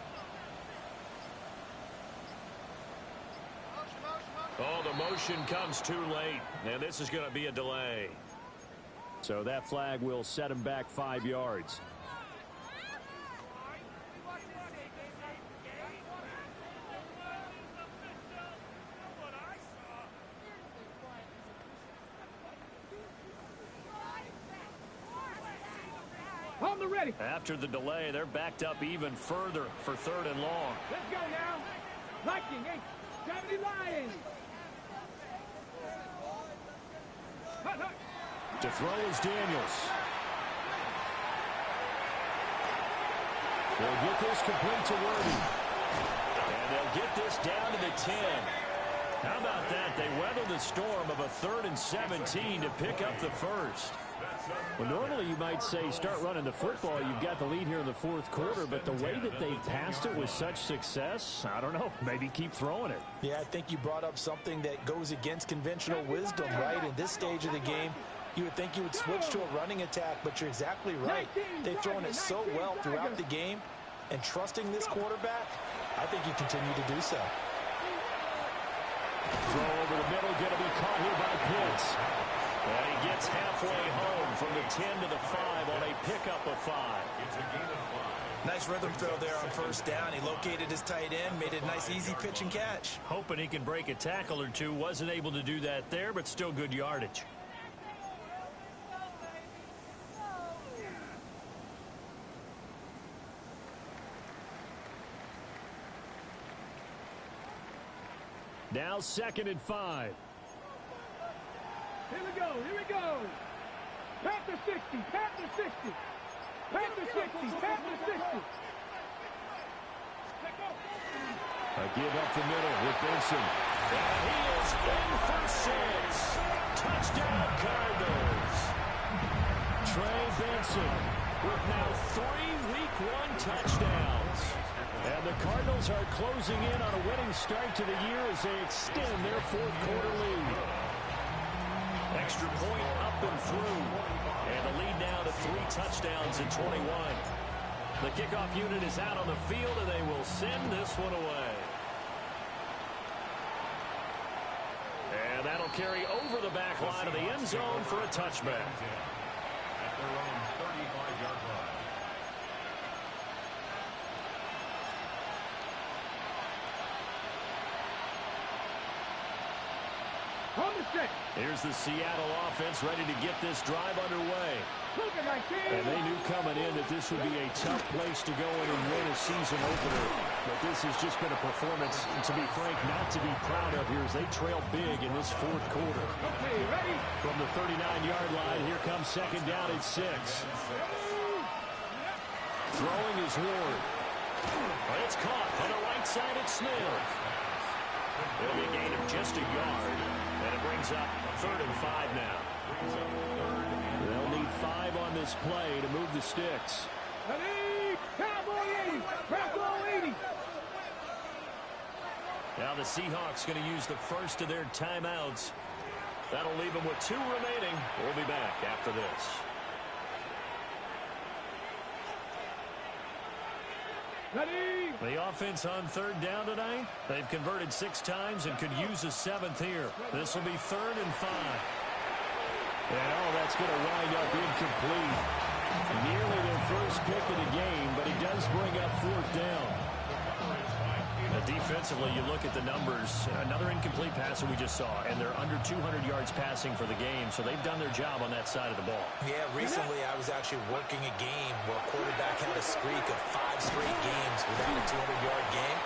Oh, the motion comes too late, and this is going to be a delay. So that flag will set him back 5 yards. On the ready. After the delay, they're backed up even further for 3rd and long. Let's go now. Viking 870 Lions. Hut, hut. To throw is Daniels. They'll get this complete to Worthy. And they'll get this down to the 10. How about that? They weather the storm of a 3rd and 17 to pick up the first. Well, normally you might say start running the football. You've got the lead here in the 4th quarter, but the way that they passed it with such success, I don't know, maybe keep throwing it. Yeah, I think you brought up something that goes against conventional wisdom, right? In this stage of the game, you would think you would switch to a running attack, but you're exactly right. They've thrown it so well throughout the game, and trusting this quarterback, I think you continue to do so. Throw over the middle, going to be caught here by Pitts. And he gets halfway home from the 10 to the 5 on a pickup of 5. Nice rhythm throw there on 1st down. He located his tight end, made it a nice easy pitch and catch. Hoping he can break a tackle or two. Wasn't able to do that there, but still good yardage. Now 2nd and 5. Here we go, here we go. Panther 60, Panther 60. Panther 60, Panther 60. A give up the middle with Benson. And he is in for 6. Touchdown Cardinals. Trey Benson with now 3 Week 1 touchdowns. And the Cardinals are closing in on a winning start to the year as they extend their 4th quarter lead. Extra point up and through. And the lead now to 3 touchdowns in 21. The kickoff unit is out on the field, and they will send this one away. And that'll carry over the back line of the end zone for a touchback. At their own 35-yard line. Here's the Seattle offense ready to get this drive underway. And they knew coming in that this would be a tough place to go in and win a season opener. But this has just been a performance, to be frank, not to be proud of here as they trail big in this 4th quarter. Okay, ready? From the 39-yard line, here comes 2nd down at 6. Throwing is Ward. It's caught on the right side at Smith. It'll be a gain of just a yard. And it brings up 3rd and 5 now. They'll need 5 on this play to move the sticks. Ready? Cowboy 80. Cowboy 80. Now the Seahawks going to use the first of their timeouts. That'll leave them with 2 remaining. We'll be back after this. Ready? The offense on 3rd down tonight. They've converted 6 times and could use a 7th here. This will be 3rd and 5. And all that's going to wind up incomplete. Nearly their first pick of the game, but it does bring up 4th down. Defensively, you look at the numbers. Another incomplete pass that we just saw, and they're under 200 yards passing for the game, so they've done their job on that side of the ball. Yeah, recently I was actually working a game where a quarterback had a streak of 5 straight games without a 200-yard game,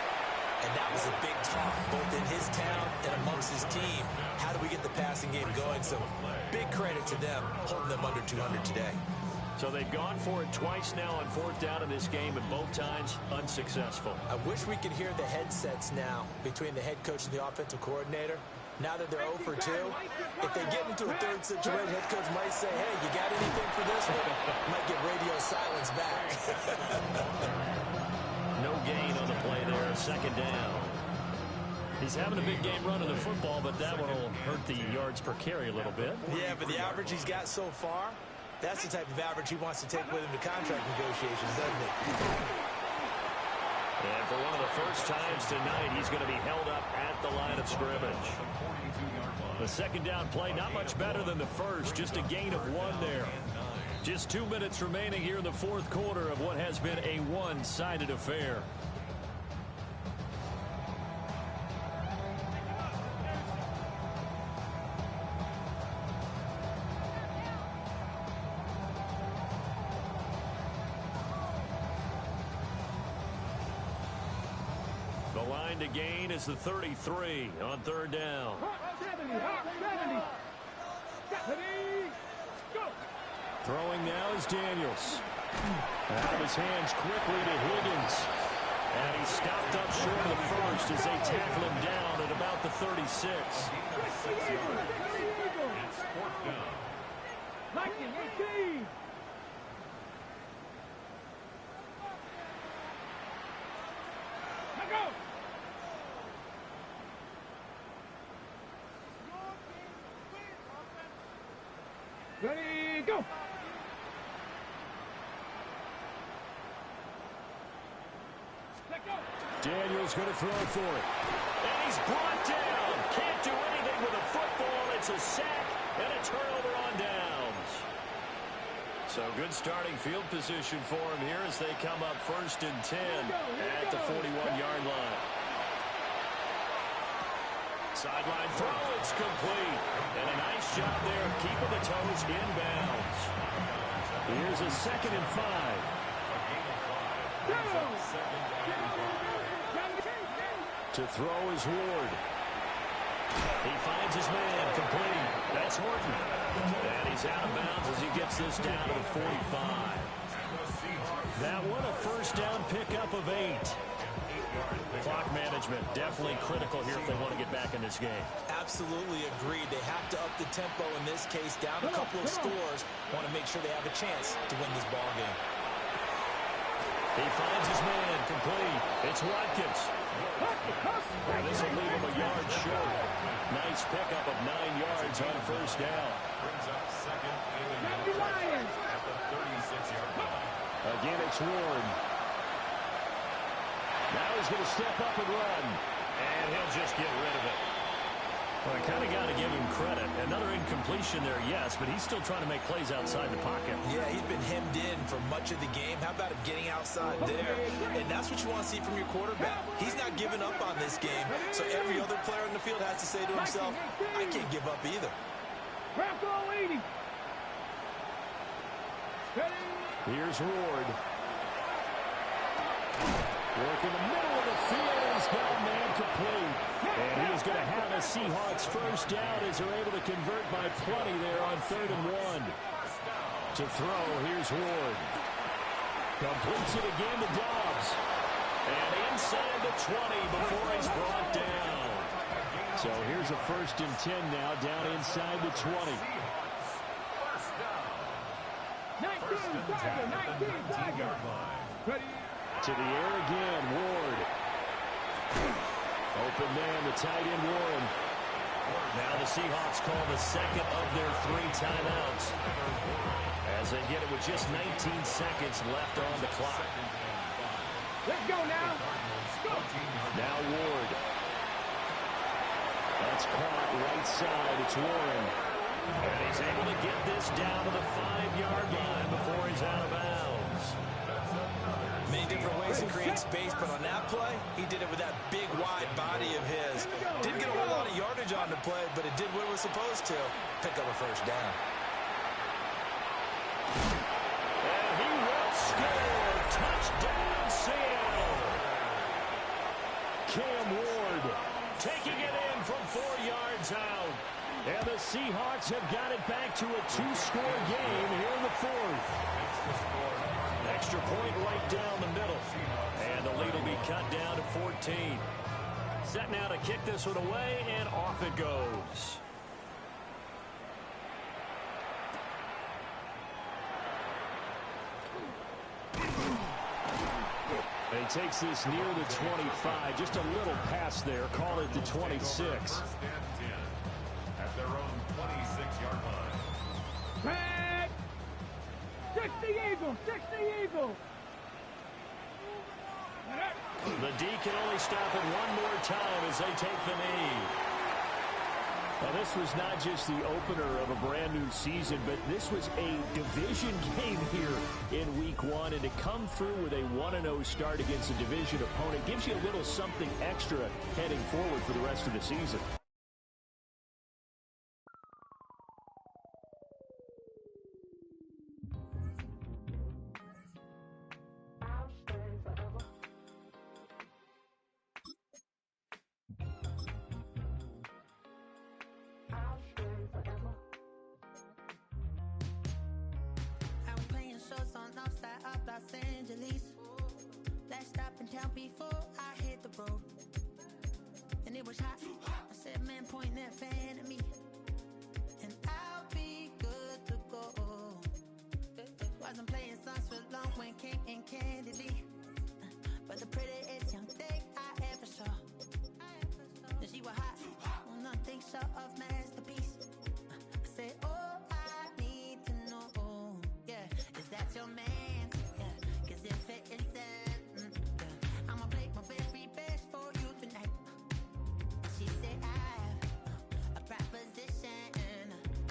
and that was a big talk, both in his town and amongst his team. How do we get the passing game going? So big credit to them, holding them under 200 today. So they've gone for it twice now on fourth down in this game, and both times unsuccessful. I wish we could hear the headsets now between the head coach and the offensive coordinator. Now that they're 0 for 2, if they get into a third situation, head coach might say, hey, you got anything for this one? Might get radio silence back. No gain on the play there, second down. He's having a big game running the football, but that one will hurt the yards per carry a little bit. Yeah, but the average he's got so far, that's the type of average he wants to take with him to contract negotiations, doesn't it? And for one of the first times tonight, he's going to be held up at the line of scrimmage. The second down play, not much better than the first, just a gain of 1 there. Just 2 minutes remaining here in the fourth quarter of what has been a one-sided affair. The line to gain is the 33 on third down. 70, 70. Go. Throwing now is Daniels. Out of his hands quickly to Higgins. And he's stopped up short of the first as they tackle him down at about the 36. It's fourth down. 19, 18. Let go. Ready, go. Let go. Daniels going to throw for it. And he's brought down. Can't do anything with a football. It's a sack and a turnover on downs. So good starting field position for him here as they come up 1st and 10 at the 41-yard line. Sideline throw, it's complete. And a nice job there of keeping the toes inbounds. Here's a 2nd and 5. To throw is Ward. He finds his man, complete. That's Horton. And he's out of bounds as he gets this down to the 45. That one a first down pickup of 8. Clock management definitely critical here if they want to get back in this game. Absolutely agreed. They have to up the tempo in this case, down a couple of scores. Want to make sure they have a chance to win this ball game. He finds his man, complete. It's Watkins. And this will leave him a yard short. Nice pickup of 9 yards on first down. Brings up second and 9 at the 36-yard line. Again, it's Ward. Now he's going to step up and run. And he'll just get rid of it. Well, I kind of got to give him credit. Another incompletion there, yes, but he's still trying to make plays outside the pocket. Yeah, he's been hemmed in for much of the game. How about him getting outside there? And that's what you want to see from your quarterback. He's not giving up on this game, so every other player in the field has to say to himself, I can't give up either. Crack all 80. Here's Ward. Work in the middle of the field, and he's got a man complete. And he is going to have a Seahawks first down as they're able to convert by plenty there on 3rd and 1. To throw, here's Ward. Completes it again to Dobbs. And inside the 20 before he's brought down. So here's a 1st and 10 now, down inside the 20. 19, Tiger, 19, Tiger. Ready. To the air again, Ward. Open man, the tight end Warren. Now the Seahawks call the second of their 3 timeouts as they get it with just 19 seconds left on the clock. Let's go now. Go. Now Ward. That's caught right side. It's Warren. And he's able to get this down to the 5-yard line before he's out of bounds. Many different ways to create space, but on that play, he did it with that big, wide body of his. Didn't get a whole lot of yardage on the play, but it did what it was supposed to. Pick up a first down. And he will score. Touchdown, Seattle. Cam Ward taking it in from 4 yards out. And the Seahawks have got it back to a two-score game here in the fourth. Extra point right down the middle. And the lead will be cut down to 14. Set now to kick this one away, and off it goes. He takes this near the 25. Just a little pass there. Call it the 26. At their own 26-yard line. Back! 60 Eagles! 60 Eagles! The D can only stop it one more time as they take the knee. Well, this was not just the opener of a brand new season, but this was a division game here in week one. And to come through with a 1-0 start against a division opponent gives you a little something extra heading forward for the rest of the season. Last stop in town before I hit the road. And it was hot. I said, man, point that fan at me. And I'll be good to go. Wasn't playing songs for long when came in candidly. But the prettiest young thing I ever saw. And she was hot. Nothing short of masterpiece. I said, oh, I need to know. Yeah, is that your man?